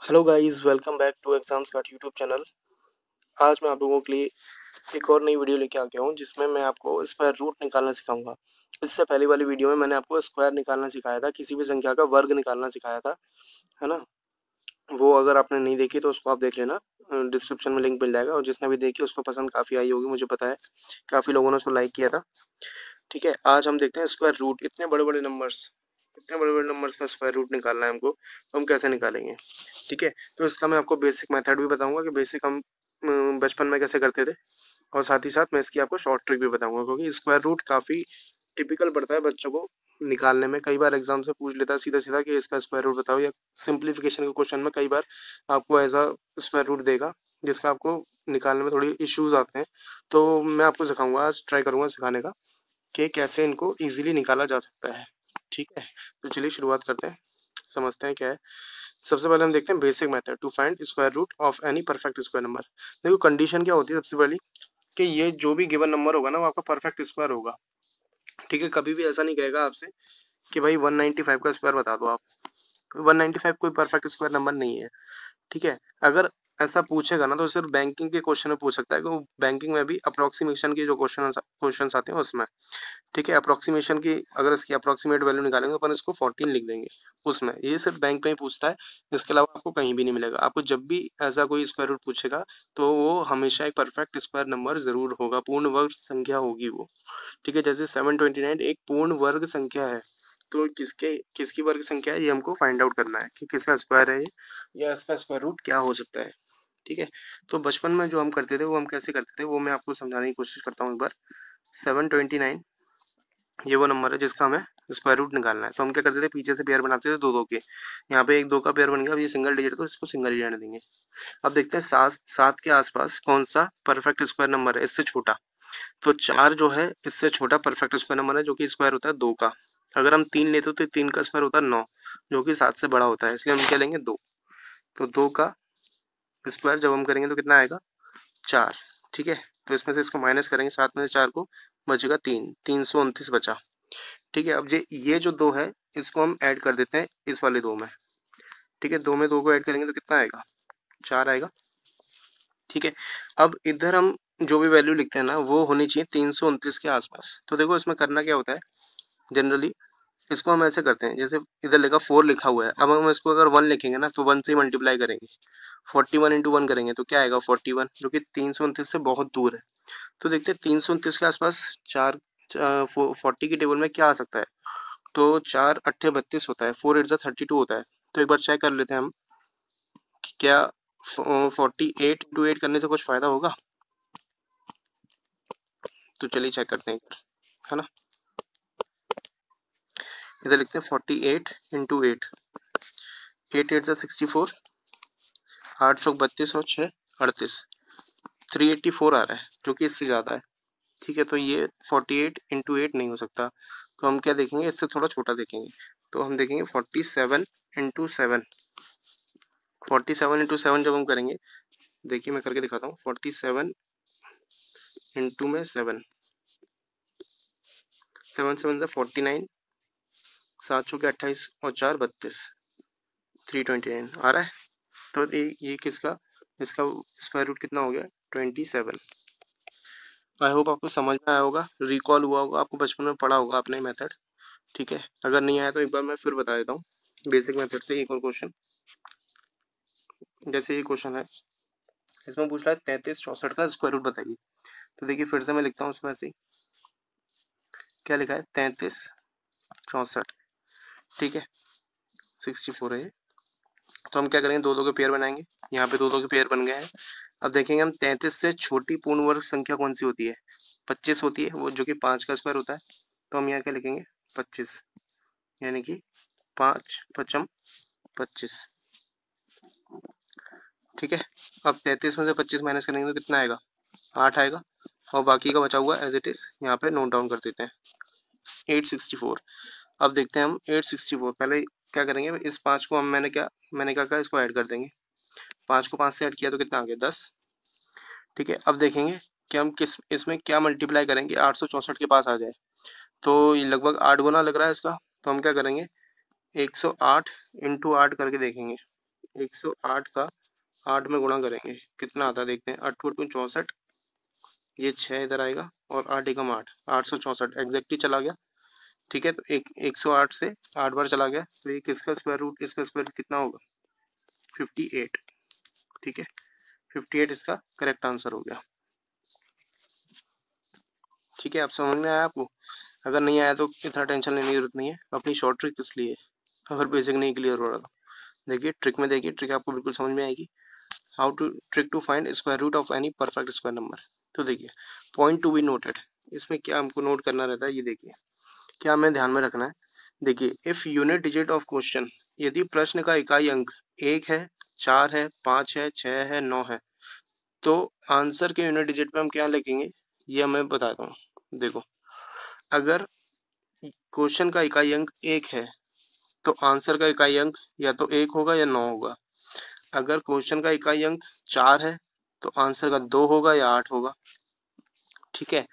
Hello guys, welcome back to exams का YouTube channel. आज मैं आप लोगों के लिए एक और नई वीडियो लेके आ गया हूँ जिसमें मैं आपको स्क्वायर रूट निकालना सिखाऊंगा। इससे पहले वाली वीडियो में मैंने आपको स्क्वायर निकालना सिखाया था, किसी भी संख्या का वर्ग निकालना सिखाया था, है ना। वो अगर आपने नहीं देखी तो उसको आप देख लेना, डिस्क्रिप्शन में लिंक मिल जाएगा। और जिसने भी देखी उसको पसंद काफ़ी आई होगी, मुझे पता है काफ़ी लोगों ने उसको लाइक किया था। ठीक है, आज हम देखते हैं स्क्वायर रूट। इतने बड़े बड़े नंबर्स का स्क्वायर रूट निकालना है हमको, तो हम कैसे निकालेंगे। ठीक है, तो इसका मैं आपको बेसिक मेथड भी बताऊंगा कि बेसिक हम बचपन में कैसे करते थे, और साथ ही साथ मैं इसकी आपको शॉर्ट ट्रिक भी बताऊंगा, क्योंकि स्क्वायर रूट काफ़ी टिपिकल पड़ता है बच्चों को निकालने में। कई बार एग्जाम से पूछ लेता है सीधा सीधा कि इसका स्क्वायर रूट बताओ, या सिंप्लीफिकेशन के क्वेश्चन में कई बार आपको ऐसा स्क्वायर रूट देगा जिसका आपको निकालने में थोड़ी इश्यूज आते हैं। तो मैं आपको सिखाऊंगा, आज ट्राई करूंगा सिखाने का कि कैसे इनको इजीली निकाला जा सकता है। ठीक है, तो चलिए शुरुआत करते हैं, समझते हैं क्या है। सबसे पहले हम देखते हैं basic method to find square root of any perfect square number. देखो कंडीशन क्या होती है सबसे पहली, कि ये जो भी गिवन नंबर होगा ना वो आपका परफेक्ट स्क्वायर होगा। ठीक है, कभी भी ऐसा नहीं कहेगा आपसे कि भाई 195 का स्क्वायर बता दो आप। 195 कोई परफेक्ट स्क्वायर नंबर नहीं है। ठीक है, अगर ऐसा पूछेगा ना तो सिर्फ बैंकिंग के क्वेश्चन में पूछ सकता है, कि बैंकिंग में भी अप्रोक्सीमेशन के जो क्वेश्चन आते हैं उसमें। ठीक है, अप्रोक्सीमेशन की अगर इसकी अप्रोक्सीमेट वैल्यू निकालेंगे अपन इसको 14 लिख देंगे उसमें। ये सिर्फ बैंक में ही पूछता है, इसके अलावा आपको कहीं भी नहीं मिलेगा। आपको जब भी ऐसा कोई स्क्वायर रूट पूछेगा तो वो हमेशा एक परफेक्ट स्क्वायर नंबर जरूर होगा, पूर्ण वर्ग संख्या होगी वो। ठीक है, जैसे 729 एक पूर्ण वर्ग संख्या है, तो किसकी वर्ग संख्या है ये हमको फाइंड आउट करना है कि किसका स्क्वायर है ये, या इसका स्क्वायर रूट क्या हो सकता है। ठीक है, तो बचपन में जो हम करते थे वो हम कैसे करते थे वो मैं आपको समझाने की कोशिश करता हूँ एक बार। 729 ये वो नंबर है जिसका हमें स्क्वायर रूट निकालना है। तो हम क्या करते थे, पीछे से पेयर बनाते थे दो दो के। यहाँ पे एक दो का पेयर बन गया, अब ये सिंगल डिजिट है तो इसको सिंगल ही रहने देंगे। अब देखते हैं सात सात के आसपास कौन सा परफेक्ट स्क्वायर नंबर है इससे छोटा। तो 4 जो है इससे छोटा परफेक्ट स्क्वायर नंबर है, जो कि स्क्वायर होता है 2 का। अगर हम 3 लेते तो 3 का स्क्वायर होता है 9, जो कि 7 से बड़ा होता है, इसलिए हम क्या लेंगे 2। तो 2 का स्क्वायर जब हम करेंगे तो कितना आएगा, 4। ठीक है, तो इसमें से इसको माइनस करेंगे, 7 में से 4 को बचेगा 3, 329 बचा। ठीक है, अब ये जो 2 है इसको हम ऐड कर देते हैं इस वाले 2 में। ठीक है, 2 में 2 को ऐड करेंगे तो कितना आएगा, 4 आएगा। ठीक है, अब इधर हम जो भी वैल्यू लिखते हैं ना वो होनी चाहिए 329 के आसपास। तो देखो इसमें करना क्या होता है, जनरली इसको हम ऐसे करते हैं, जैसे इधर लिखा 4 लिखा हुआ है, अब हम इसको अगर 1 लिखेंगे ना तो 1 से मल्टीप्लाई करेंगे। 41 इंटू 1 करेंगे तो क्या आएगा 41, जो कि 329 से बहुत दूर है। तो देखते हैं 329 के आसपास 4 40 की टेबल में क्या आ सकता है। तो 4 अट्ठे 32 होता है, 4 8 32 होता है। तो एक बार चेक कर लेते हैं हम कि क्या 48 इंटू 8 करने से कुछ फायदा होगा। तो चलिए चेक करते हैं, है ना। इधर लिखते हैं 48 इंटू 8, 8 8 64, 8 चौक 32 और 6 38, 384 आ रहा है, जो कि इससे ज्यादा है। ठीक है, तो ये 48 इंटू 8 नहीं हो सकता। तो हम क्या देखेंगे, इससे थोड़ा छोटा देखेंगे। तो हम देखेंगे 47 इंटू 7। 47 इंटू 7 जब हम करेंगे, देखिए मैं करके दिखाता हूँ। 47 इंटू में 7, 7 7 से 49, 7 चौके 28 और 4 32, 329 आ रहा है। तो ये किसका, इसका स्क्वायर रूट कितना हो गया, 27। आई होप आपको समझ में आया होगा, रिकॉल हुआ होगा, आपको बचपन में पढ़ा होगा आपने मेथड। ठीक है, अगर नहीं आया तो एक बार मैं फिर बता देता हूँ बेसिक मेथड से। एक और क्वेश्चन, जैसे ये क्वेश्चन है, इसमें पूछ रहा है 33 64 का स्क्वायर रूट बताइए। तो देखिए फिर से मैं लिखता हूँ उसमें ऐसे, क्या लिखा है 33 64। ठीक है, 64 है ये। तो हम क्या करेंगे, दो दो के पेयर बनाएंगे। यहाँ पे दो दो के पेयर बन गए हैं। अब देखेंगे हम 33 से छोटी पूर्ण वर्ग संख्या कौन सी होती है, 25 होती है, वो जो कि 5 का स्क्वायर होता है। तो हम यहाँ क्या लिखेंगे 25, यानी कि 5 पचम 25। ठीक है, अब 33 में से 25 माइनस करेंगे तो कितना आएगा, 8 आएगा। और बाकी का बचा हुआ एज इट इज यहाँ पे नोट डाउन कर देते हैं, 864। अब देखते हैं हम 864, पहले क्या करेंगे, इस 5 को हम मैंने क्या इसको ऐड कर देंगे। 5 को 5 से ऐड किया तो कितना आ गया 10। ठीक है, अब देखेंगे कि हम किस इसमें क्या मल्टीप्लाई करेंगे 864 के पास आ जाए। तो ये लगभग 8 गुना लग रहा है इसका। तो हम क्या करेंगे 108 इंटू 8 करके देखेंगे, 108 का 8 में गुणा करेंगे, कितना आता है देखते हैं। 8 2 64, ये 6 इधर आएगा और 8 एकम 8, 864 एग्जैक्टली चला गया। ठीक है, तो 108 से 8 बार चला गया, तो ये किसका स्क्वायर रूट, इसका स्क्वायर रूट कितना होगा, 58। ठीक है, 58 इसका करेक्ट आंसर हो गया। ठीक है, आप समझ में आया आपको? अगर नहीं आया तो इतना टेंशन लेने की जरूरत नहीं है, अपनी शॉर्ट ट्रिक इसलिए अगर बेसिक नहीं क्लियर हो रहा तो देखिए ट्रिक में, देखिए ट्रिक आपको बिल्कुल समझ में आएगी। How to trick to find square root of any perfect square number. तो देखिए पॉइंट टू बी नोटेड, इसमें क्या हमको नोट करना रहता है, ये देखिए क्या हमें ध्यान में रखना है। देखिए if unit digit of question, यदि प्रश्न का इकाई अंक 1 है, 4 है, 5 है, 6 है, 9 है, तो आंसर के यूनिट डिजिट पे हम क्या लिखेंगे, ये मैं बताता हूँ। देखो अगर क्वेश्चन का इकाई अंक 1 है तो आंसर का इकाई अंक या तो 1 होगा या 9 होगा। अगर क्वेश्चन का इकाई अंक 4 है तो आंसर का 2 होगा या 8 होगा। ठीक है,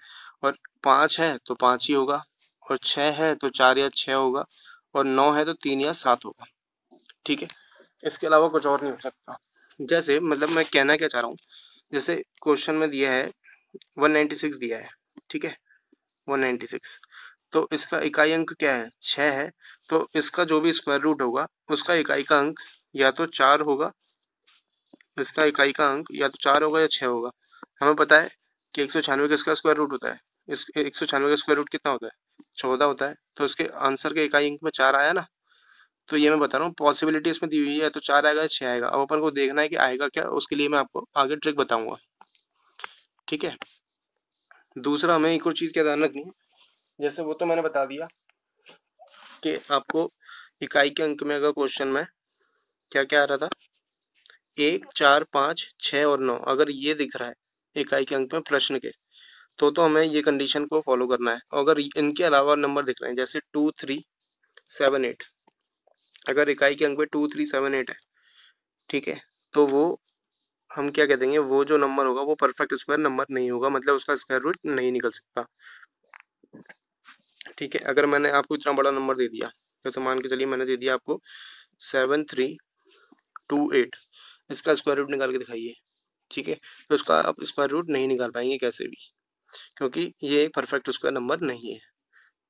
और 5 है तो 5 ही होगा, और 6 है तो 4 या 6 होगा, और 9 है तो 3 या 7 होगा। ठीक है, इसके अलावा कुछ और नहीं हो सकता। जैसे मतलब मैं कहना क्या चाह रहा हूँ, जैसे क्वेश्चन में दिया है 196 दिया है। ठीक है, 196, तो इसका इकाई अंक क्या है, 6 है, तो इसका जो भी स्क्वायर रूट होगा उसका इकाई का अंक या तो 4 होगा, इसका इकाई का अंक या तो 4 होगा या 6 होगा। हमें पता है कि 196 किसका स्क्वायर रूट होता है, इस 196 का स्क्वायर रूट कितना होता है, 14 होता है, तो इसके आंसर के इकाई अंक में 4 आया ना। तो ये मैं बता रहा हूँ पॉसिबिलिटी इसमें दी हुई है, तो 4 आएगा या 6 आएगा, अब अपन को देखना है कि आएगा क्या, उसके लिए मैं आपको आगे ट्रिक बताऊंगा। ठीक है, दूसरा हमें एक और चीज क्या ध्यान रखनी है, जैसे वो तो मैंने बता दिया कि आपको इकाई के अंक में अगर क्वेश्चन में क्या क्या आ रहा था, 1 4 5 6 और 9, अगर ये दिख रहा है इकाई के अंक में प्रश्न के, तो हमें ये कंडीशन को फॉलो करना है। अगर इनके अलावा नंबर दिख रहे हैं जैसे 2 3 7 8, अगर इकाई के अंक में 2 3 7 8 है, ठीक है, तो वो हम क्या कह देंगे, वो जो नंबर होगा वो परफेक्ट स्क्वायर नंबर नहीं होगा, मतलब उसका स्क्वायर रूट नहीं निकल सकता। ठीक है, अगर मैंने आपको इतना बड़ा नंबर दे दिया, जैसे मान के चलिए मैंने दे दिया आपको 7328, इसका स्क्वायर रूट निकाल के दिखाइए। ठीक है, तो उसका आप स्क्वायर रूट नहीं निकाल पाएंगे कैसे भी, क्योंकि ये एक परफेक्ट स्क्वायर नंबर नहीं है।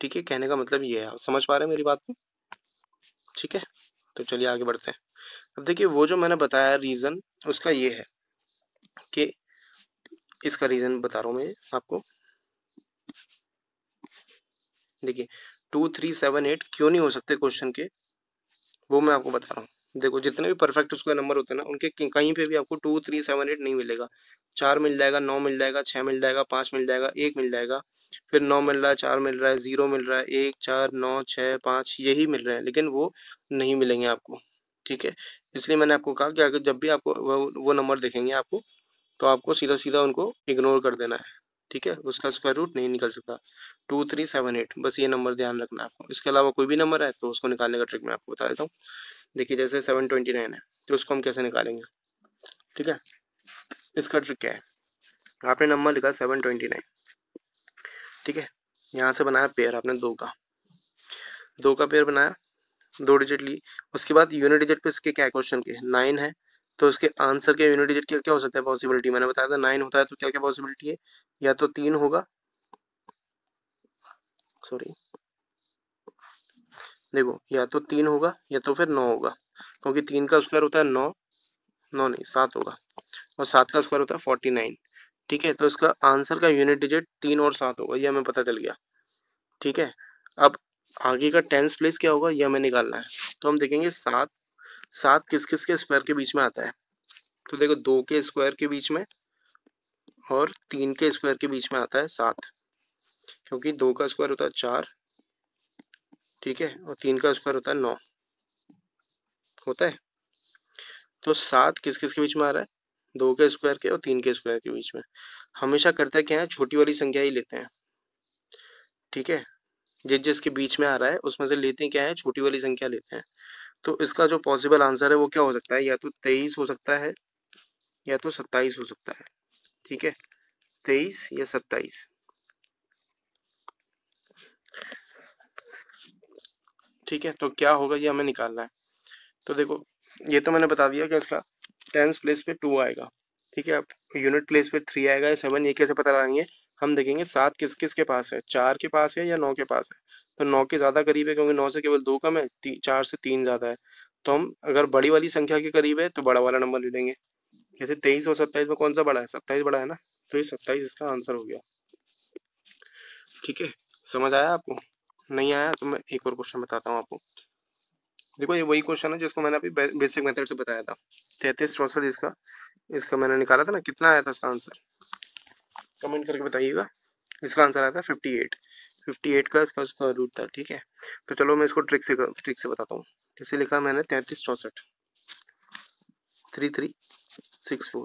ठीक है, कहने का मतलब ये है, आप समझ पा रहे हैं मेरी बात को? ठीक है, तो चलिए आगे बढ़ते हैं। अब देखिए वो जो मैंने बताया रीजन, उसका ये है कि इसका रीजन बता रहा हूँ मैं आपको। देखिए 2 3 7 8 क्यों नहीं हो सकते क्वेश्चन के, वो मैं आपको बता रहा हूँ। देखो जितने भी परफेक्ट स्क्वायर नंबर होते हैं ना, उनके कहीं पे भी आपको 2 3 7 8 नहीं मिलेगा। 4 मिल जाएगा, 9 मिल जाएगा, 6 मिल जाएगा, 5 मिल जाएगा, 1 मिल जाएगा, फिर 9 मिल रहा है, 4 मिल रहा है, 0 मिल रहा है, 1 4 9 6 5 यही मिल रहे हैं, लेकिन वो नहीं मिलेंगे आपको। ठीक है, इसलिए मैंने आपको कहा कि अगर जब भी आपको वो नंबर दिखेंगे आपको, तो आपको सीधा सीधा उनको इग्नोर कर देना है। ठीक है, उसका स्क्वायर रूट नहीं निकल सकता। 2 3 7 8 बस ये नंबर ध्यान रखना है आपको। इसके अलावा कोई भी नंबर है तो उसको निकालने का ट्रिक मैं आपको बता देता हूँ। देखिए जैसे 729 है, तो उसको हम कैसे निकालेंगे। ठीक है, इसका ट्रिक क्या है, आपने नंबर लिखा 729, ठीक है, यहाँ से बनाया पेयर आपने दो का पेयर बनाया, 2 डिजिट ली, उसके बाद यूनिट डिजिट पे इसके क्या क्वेश्चन के 9 है, तो उसके आंसर के यूनिट डिजिट क्या क्या हो सकता है पॉसिबिलिटी, मैंने बताया था 9 होता है तो क्या क्या पॉसिबिलिटी है, या तो 3 होगा, सॉरी देखो या तो 3 होगा या तो फिर 9 होगा, क्योंकि 3 का स्क्वायर होता है 9, 9 नहीं 7 होगा, और 7 का स्क्वायर होता है 49। ठीक है, तो इसका आंसर का यूनिट डिजिट 3 और 7 होगा, ये हमें पता चल गया। ठीक है, अब आगे का टेंस प्लेस क्या होगा ये हमें निकालना है, तो हम देखेंगे 7 7 किस किस के स्क्वायर के बीच में आता है, तो देखो 2 के स्क्वायर के बीच में और 3 के स्क्वायर के बीच में आता है 7, क्योंकि 2 का स्क्वायर होता है 4, ठीक है, और 3 का स्क्वायर होता है 9 होता है, तो 7 किस किस के बीच में आ रहा है, 2 के स्क्वायर के और 3 के स्क्वायर के बीच में। हमेशा करते क्या है, छोटी वाली संख्या ही लेते हैं। ठीक है, जिस जिसके बीच में आ रहा है उसमें से लेते क्या है, छोटी वाली संख्या लेते हैं। तो इसका जो पॉसिबल आंसर है वो क्या हो सकता है, या तो 23 हो सकता है या तो 27 हो सकता है। ठीक है, 23 या 27। ठीक है, तो क्या होगा ये हमें निकालना है। तो देखो ये तो मैंने बता दिया कि इसका टेंस प्लेस पे 2 आएगा, ठीक है। अब यूनिट प्लेस पे 3 आएगा या 7, ये कैसे पता लगाएंगे? हम देखेंगे 7 किस किस के पास है, 4 के पास है या 9 के पास है। तो 9 के ज्यादा करीब है क्योंकि 9 से केवल 2 कम है, 4 से 3 ज्यादा है। तो हम अगर बड़ी वाली संख्या के करीब है तो बड़ा वाला नंबर ले लेंगे। जैसे 23 और 27 में कौन सा बड़ा है? 27 बड़ा है ना, तो ये 27 इसका आंसर हो गया। ठीक है, समझ आया आपको? नहीं आया तो मैं एक और क्वेश्चन बताता हूँ आपको। देखो ये वही क्वेश्चन है जिसको मैंने अभी बेसिक मेथड से बताया था। 33 64 इसका इसका मैंने निकाला था ना, कितना आया था इसका आंसर? कमेंट करके बताइएगा। इसका आंसर आया था 58। 58 का इसका स्क्वायर रूट था, ठीक है। तो चलो मैं इसको ट्रिक से बताता हूँ। जैसे लिखा मैंने 33 64 3364,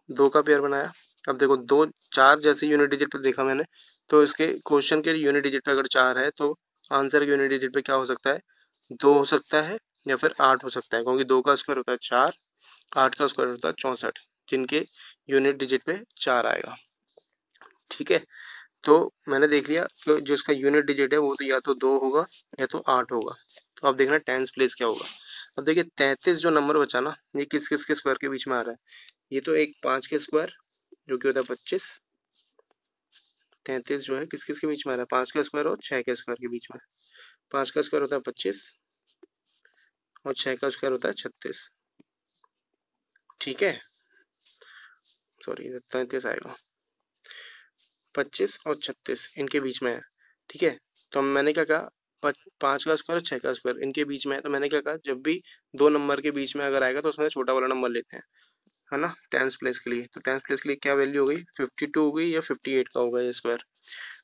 2 का पेयर बनाया। अब देखो 2 4 जैसे यूनिट डिजिट पे देखा मैंने, तो इसके क्वेश्चन के यूनिट डिजिट पे अगर 4 है तो आंसर के यूनिट डिजिट पे क्या हो सकता है? 2 हो सकता है या फिर 8 हो सकता है, क्योंकि 2 का स्क्वायर होता है 4, 8 का स्क्वायर होता है 64, जिनके यूनिट डिजिट पे 4 आएगा। ठीक है, तो मैंने देख लिया कि जो इसका यूनिट डिजिट है वो तो या तो 2 होगा या तो 8 होगा। तो अब देखना टेंस प्लेस क्या होगा। अब देखिए 33 जो नंबर बचा ना, ये किस किस के स्क्वायर के बीच में आ रहा है? ये तो एक 5 के स्क्वायर जो कि होता है 25। 33 जो है किस किस के बीच में आ रहा है? 5 का स्क्वायर और 6 के स्क्वायर के बीच में। 5 का स्क्वायर होता है 25 और 6 का स्क्वायर होता है 36। ठीक है, सॉरी 33 आएगा, 25 और 36 इनके बीच में है। ठीक है, तो मैंने क्या कहा? 5 का स्क्वायर और 6 का स्क्वायर इनके बीच में है, तो मैंने क्या कहा? जब भी 2 नंबर के बीच में अगर आएगा तो उसमें छोटा वाला नंबर लेते हैं, है ना, टेंस प्लेस के लिए। तो टेंस प्लेस के लिए क्या वैल्यू हो गई? 52 हो गई या 58 का होगा ये स्क्वायर?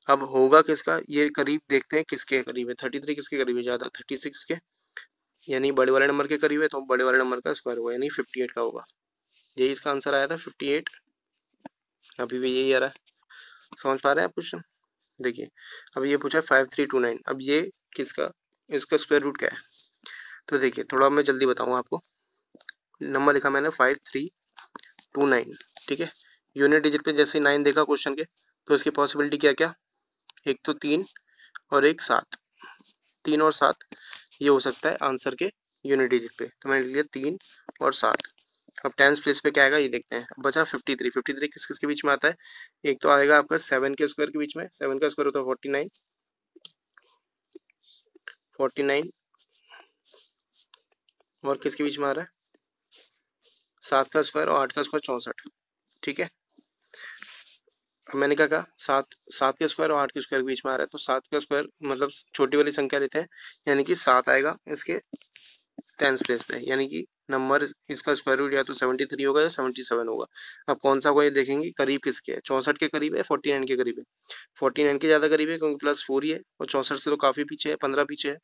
अब होगा किसका? ये करीब देखते हैं किसके करीब है। 33 किसके करीब है? ज्यादा 36 के, यानी बड़े वाले नंबर के करीब है, तो बड़े वाले नंबर का स्क्वायर होगा, यानी 58 का होगा। यही इसका आंसर आया था 58। अभी भी यही आ रहा है। समझ पा रहे हैं आप क्वेश्चन? देखिए अब ये पूछा 5329, अब ये किसका, इसका स्क्वायर रूट क्या है? तो देखिए थोड़ा मैं जल्दी बताऊँ आपको। नंबर लिखा मैंने 5329, ठीक है। यूनिट डिजिट पे जैसे 9 देखा क्वेश्चन के, तो इसकी पॉसिबिलिटी क्या क्या? एक तो 3 और एक 7। 3 और 7 ये हो सकता है आंसर के यूनिट डिजिट पे, तो मैंने लिख लिया 3 और 7। अब टेंस प्लेस पे क्या आएगा ये देखते हैं। बचा 53। 53 किस किस के बीच में आता है? एक तो आएगा आपका 7 के स्क्वायर के बीच में, 7 का स्क्वायर होता है 49। 49 और किसके बीच में आ रहा है? 7 का स्क्वायर और 8 का स्क्वायर 64। ठीक है, अब मैंने क्या कहा? 7 के स्क्वायर और 8 के स्क्वायर के बीच में आ रहा है, तो 7 का स्क्वायर मतलब छोटी वाली संख्या लेते हैं, यानी कि 7 आएगा इसके टेंस प्लेस पे, यानी कि नंबर इसका स्क्वायर रूट या तो 73 होगा या 77 होगा। अब कौन सा होगा ये देखेंगे, करीब किसके है? 64 के करीब है, 49 के करीब है? 49 के ज्यादा करीब है क्योंकि +4 ही है, और 64 से तो काफी पीछे है, 15 पीछे है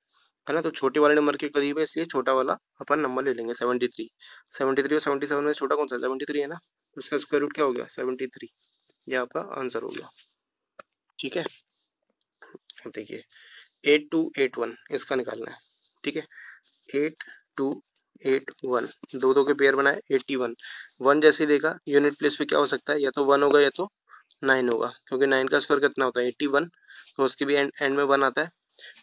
ना। तो छोटे वाले नंबर के करीब है, इसलिए छोटा वाला अपन नंबर ले लेंगे 73। 73 और 77 में छोटा कौन सा? 73 है ना, तो इसका स्क्वायर रूट क्या हो गया? 73। ये आपका आंसर हो गया। ठीक है, अब देखिए 8281 इसका निकालना है। ठीक है, 8281, दो दो के पेयर बनाए, 81। 1 जैसे ही देखा यूनिट प्लेस पे क्या हो सकता है? या तो 1 होगा या तो 9 होगा, क्योंकि 9 का स्क्वायर कितना होता है? 81, तो उसके भी एंड में 1 आता है।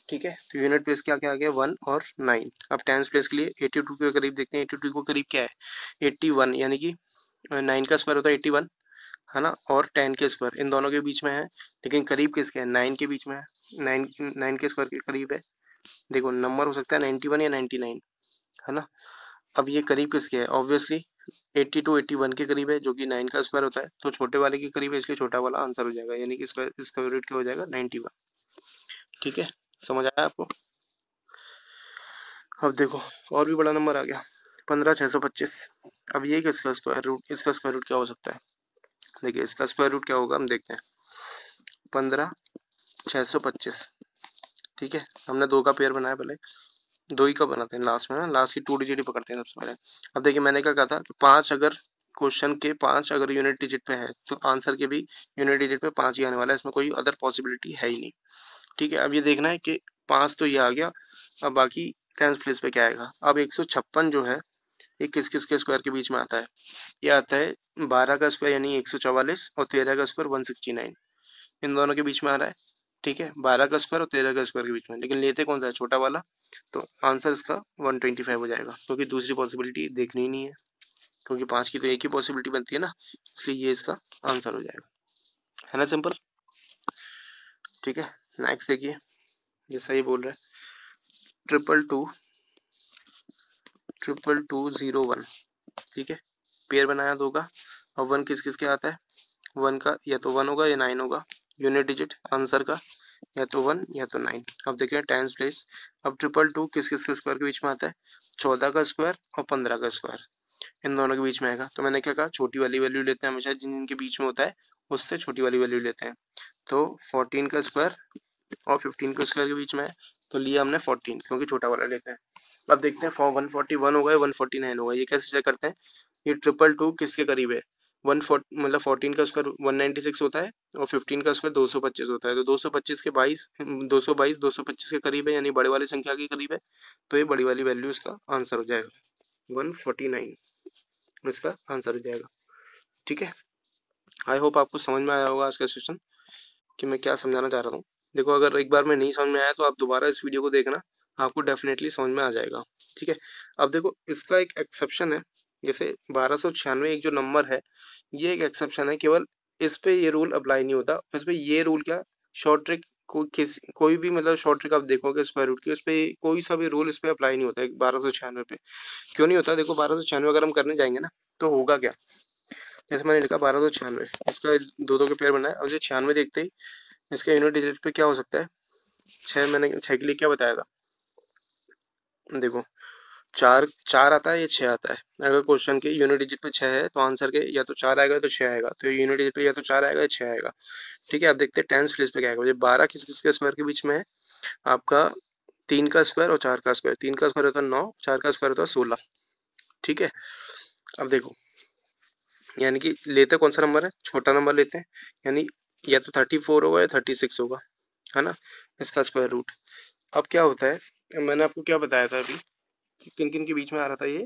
ठीक है, तो यूनिट प्लेस क्या क्या आ गया? 1 और 9। अब टेंस प्लेस के लिए 82 के करीब देखते हैं। 82 के करीब क्या है? 81, यानी कि 9 का स्क्वायर होता है 81, है ना, और 10 के स्क्वायर इन दोनों के बीच में है, लेकिन करीब किसके है? 9 के बीच में है। 9 के स्क्वायर के करीब है। देखो नंबर हो सकता है 91 या 99, है ना। अब ये करीब किसके है? ऑब्वियसली 82 81 के करीब है, जो कि 9 का स्क्वायर होता है, तो छोटे वाले के करीब है, इसलिए छोटा वाला आंसर हो जाएगा, यानी कि इसका रूट क्या हो जाएगा? 91। ठीक है, समझ आया आपको? अब देखो और भी बड़ा नंबर आ गया, 15625। अब ये किसका स्क्वायर रूट, इसका स्क्वायर रूट क्या हो सकता है? देखिए इसका स्क्वायर रूट क्या होगा हम देखते हैं। 15625, ठीक है, हमने 2 का पेयर बनाया, पहले 2 ही का बनाते हैं लास्ट में ना, लास्ट की 2 डिजिट ही पकड़ते हैं सबसे पहले। अब देखिए मैंने क्या कहा था कि 5 अगर क्वेश्चन के 5 अगर यूनिट डिजिट पे है तो आंसर के भी यूनिट डिजिट पे 5 ही आने वाला है, इसमें कोई अदर पॉसिबिलिटी है ही नहीं। ठीक है, अब ये देखना है कि 5 तो ये आ गया, अब बाकी टेंस प्लेस पे क्या आएगा? अब 156 जो है ये किस किस के स्क्वायर के बीच में आता है? ये आता है 12 का स्क्वायर यानी 144, और 13 का स्क्वायर 169, इन दोनों के बीच में आ रहा है। ठीक है, 12 का स्क्वायर और 13 का स्क्वायर के बीच में, लेकिन लेते कौन सा है, छोटा वाला। तो आंसर इसका 125 हो जाएगा, क्योंकि दूसरी पॉसिबिलिटी देखनी ही नहीं है, क्योंकि 5 की तो एक ही पॉसिबिलिटी बनती है ना, इसलिए ये इसका आंसर हो जाएगा, है ना, सिंपल। ठीक है, नेक्स्ट देखिए, ये सही बोल रहा है, 222 ठीक है, पेयर बनाया दो का, और 1 किस किस के आता है, 1 का या तो 1 होगा या 9 होगा, यूनिट डिजिट आंसर का या तो 1 या तो 9। अब देखिए टेंस प्लेस, अब 222 किस किस के स्क्वायर के बीच में आता है, 14 का स्क्वायर और 15 का स्क्वायर, इन दोनों के बीच में आएगा। तो मैंने क्या कहा, छोटी वाली वैल्यू लेते हैं हमेशा, जिन जिनके बीच में होता है उससे छोटी वाली वैल्यू लेते हैं। तो 14 का स्क्वायर और 15 के स्क्वायर के बीच में है, तो लिया हमने 14, क्योंकि छोटा वाला लेते हैं। अब देखते हैं 141 होगा या 149 होगा, ये कैसे चेक करते हैं, ये 222 किसके करीब है, 140 मतलब 14 का स्क्वायर 196 होता है और 15 का स्क्वायर 225 होता है, तो 225 के 222 225 के करीब है, यानी बड़े वाली संख्या के करीब है, तो ये बड़ी वाली वैल्यू इसका आंसर हो जाएगा, 149 इसका आंसर हो जाएगा। ठीक है, आई होप आपको समझ में आया होगा आज का सेशन, कि मैं क्या समझाना चाह रहा हूँ। देखो, अगर एक बार में नहीं समझ में आया तो आप दोबारा इस वीडियो को देखना, आपको डेफिनेटली समझ में आ जाएगा। ठीक है, अब देखो इसका एक एक्सेप्शन है, जैसे 1296 एक जो नंबर है, ये एक एक्सेप्शन है, केवल इस पे ये रूल अप्लाई नहीं होता, इस पे ये रूल क्या, शॉर्ट ट्रिक कोई भी मतलब शॉर्ट ट्रिक आप देखोगे स्क्वायर रूट की, उस पे कोई सा भी रूल इस पे अप्लाई नहीं होता है 1296 पे। क्यों नहीं होता, देखो 1296 अगर हम करने जाएंगे ना, तो होगा क्या, जैसे मैंने लिखा 1296, इसका दो दो के पेयर बना है, और जो 96 देखते ही इसका यूनिट डिजिट पे क्या हो सकता है, 6, मैंने 6 के लिए क्या बताया था, देखो 4 4 आता है या 6 आता है, अगर क्वेश्चन के यूनिट डिजिट पे 6 है तो आंसर के या तो 4 आएगा तो 6 आएगा, तो यूनिट डिजिट पे या तो 4 आएगा या 6 आएगा। ठीक है, आप देखते हैं टेंस प्लेस पे क्या आएगा, 12 किस किस के स्क्वायर के बीच में है, आपका 3 का स्क्वायर और 4 का स्क्वायर, 3 का स्क्वायर होता है 9, 4 का स्क्वायर होता है 16। ठीक है, अब देखो, यानी कि लेते कौन सा नंबर है, छोटा नंबर लेते हैं, यानी या तो 34 होगा या 36 होगा, है ना, इसका स्क्वायर रूट। अब क्या होता है, मैंने आपको क्या बताया था अभी, किन किन के बीच में आ रहा था ये,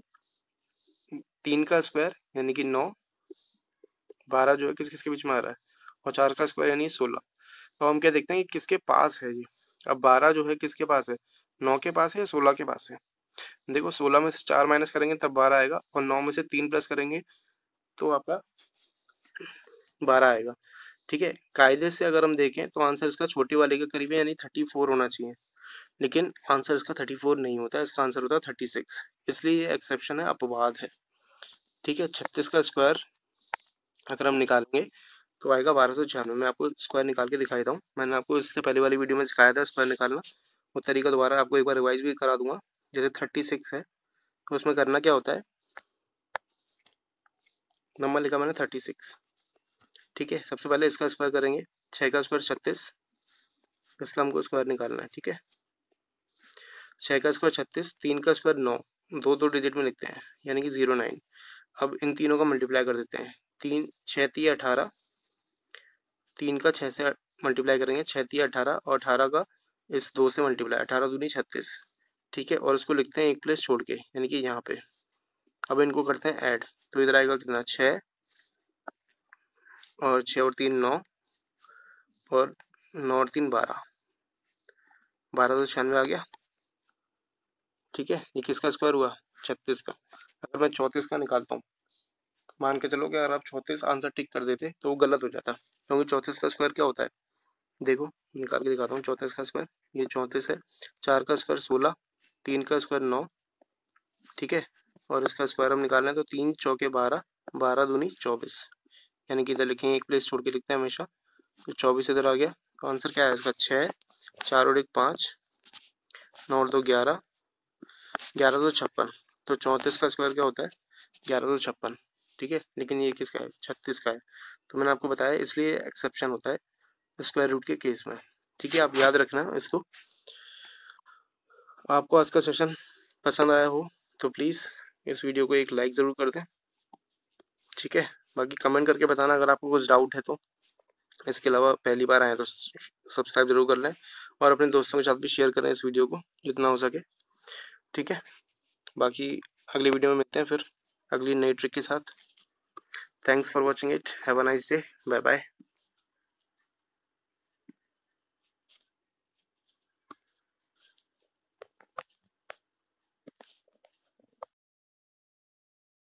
3 का स्क्वायर यानी कि 9, 12 जो है किस किस के बीच में आ रहा है, और 4 का स्क्वायर यानी 16। तो हम क्या देखते हैं कि किसके पास है ये, अब 12 जो है किसके पास है, 9 के पास है या 16 के पास है। देखो 16 में से 4 माइनस करेंगे तब 12 आएगा, और 9 में से 3 प्लस करेंगे तो आपका 12 आएगा। ठीक है, कायदे से अगर हम देखें तो आंसर इसका छोटी वाले के करीब है, यानी 34 होना चाहिए, लेकिन आंसर इसका 34 नहीं होता है, इसका आंसर होता है 36, इसलिए ये एक्सेप्शन है, अपवाद है। ठीक है, 36 का स्क्वायर अगर हम निकालेंगे तो आएगा 1296। मैं आपको स्क्वायर निकाल के दिखा देता हूँ, मैंने आपको इससे पहले वाली वीडियो में सिखाया था स्क्वायर निकालना, वो तरीका दोबारा आपको एक बार रिवाइज भी करा दूंगा। जैसे 36 है तो उसमें करना क्या होता है, नंबर लिखा मैंने 36। ठीक है, सबसे पहले इसका स्क्वायर करेंगे, 6 का स्क्वायर 36, इसका हमको स्क्वायर निकालना है। ठीक है, 6 का स्क्वायर 36, 3 का स्क्वायर 9, दो दो डिजिट में लिखते हैं यानी कि 09। अब इन तीनों का मल्टीप्लाई कर देते हैं, 3 6 3 18, 3 का 6 से मल्टीप्लाई करेंगे, 6 3 18, और 18 का इस 2 से मल्टीप्लाई, 18 दूनी 36। ठीक है, और इसको लिखते हैं एक प्लेस छोड़ के, यानी कि यहाँ पे। अब इनको करते हैं ऐड, तो इधर आएगा कितना, 6, और 6 और 3 9, और 9 और 3 12, 1296 आ गया। ठीक है, ये किसका स्क्वायर हुआ, 36 का। अगर मैं 34 का निकालता हूँ, मान के चलो कि अगर आप 34 आंसर टिक कर देते तो वो गलत हो जाता, क्योंकि 34 का स्क्वायर क्या होता है, देखो निकाल के दिखाता हूँ 34 का स्क्वायर, ये 34 है, 4 का स्क्वायर 16, 3 का स्क्वायर 9। ठीक है, और इसका स्क्वायर हम निकालना है तो 3 चौके 12, 12 दूनी 24, यानी कि इधर लिखेंगे एक प्लेस छोड़ के लिखते हैं हमेशा, तो 24 इधर आ गया। तो आंसर क्या है इसका, 6, 4 और 1 5, 9 और 2 11, 1156। तो 34 का स्क्वायर क्या होता है, 1156। ठीक है, लेकिन ये किसका है, 36 का है। तो मैंने आपको बताया इसलिए एक्सेप्शन होता है स्क्वायर रूट के केस में। ठीक है, आप याद रखना इसको। आपको आज का सेशन पसंद आया हो तो प्लीज़ इस वीडियो को एक लाइक ज़रूर कर दें। ठीक है, बाकी कमेंट करके बताना अगर आपको कुछ डाउट है तो। इसके अलावा पहली बार आए तो सब्सक्राइब जरूर कर लें, और अपने दोस्तों के साथ भी शेयर करें इस वीडियो को जितना हो सके। ठीक है, बाकी अगली वीडियो में मिलते हैं फिर अगली नई ट्रिक के साथ। Thanks for watching it, have a nice day, bye bye.